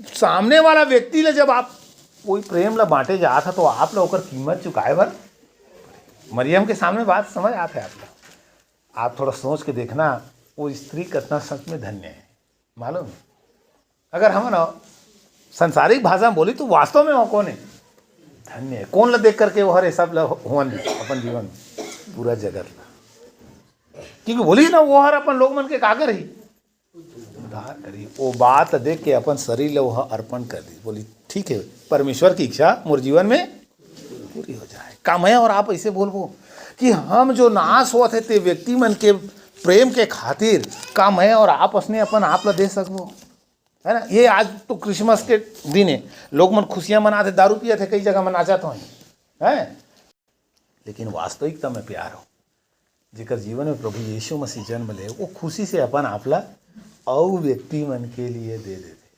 सामने वाला व्यक्ति ले जब आप कोई प्रेम ला बांटे जा था तो आप लोग ओकर कीमत चुकाए बर मरियम के सामने बात समझ आते है आप थोड़ा सोच के देखना वो स्त्री कितना सच में धन्य है मालूम है। अगर हम ना संसारिक भाषा में बोली तो वास्तव में वो कौन है धन्य है। कौन ला देख करके वो हर सब हुवन अपन जीवन पूरा जगत ला क्योंकि बोली ना वो हर अपन लोग मन के कागर ही उद्धार करी वो बात देख के अपन शरीर ला वह अर्पण कर दी। बोली ठीक है परमेश्वर की इच्छा मोर जीवन में पूरी हो जाए। का मैं और आप ऐसे बोलबो कि हम जो नाश हुआ थे ते व्यक्ति मन के प्रेम के खातिर का मैं और आप उसने अपन आप ला दे सकबो है ना। ये आज तो क्रिसमस के दिन है लोग मन खुशियां मनाते दारू पिया थे कई जगह मना जाते हैं लेकिन वास्तविकता में प्यार हो जेकर जीवन में प्रभु यीशु मसीह जन्म ले वो खुशी से अपन आपला और व्यक्ति मन के लिए दे देते।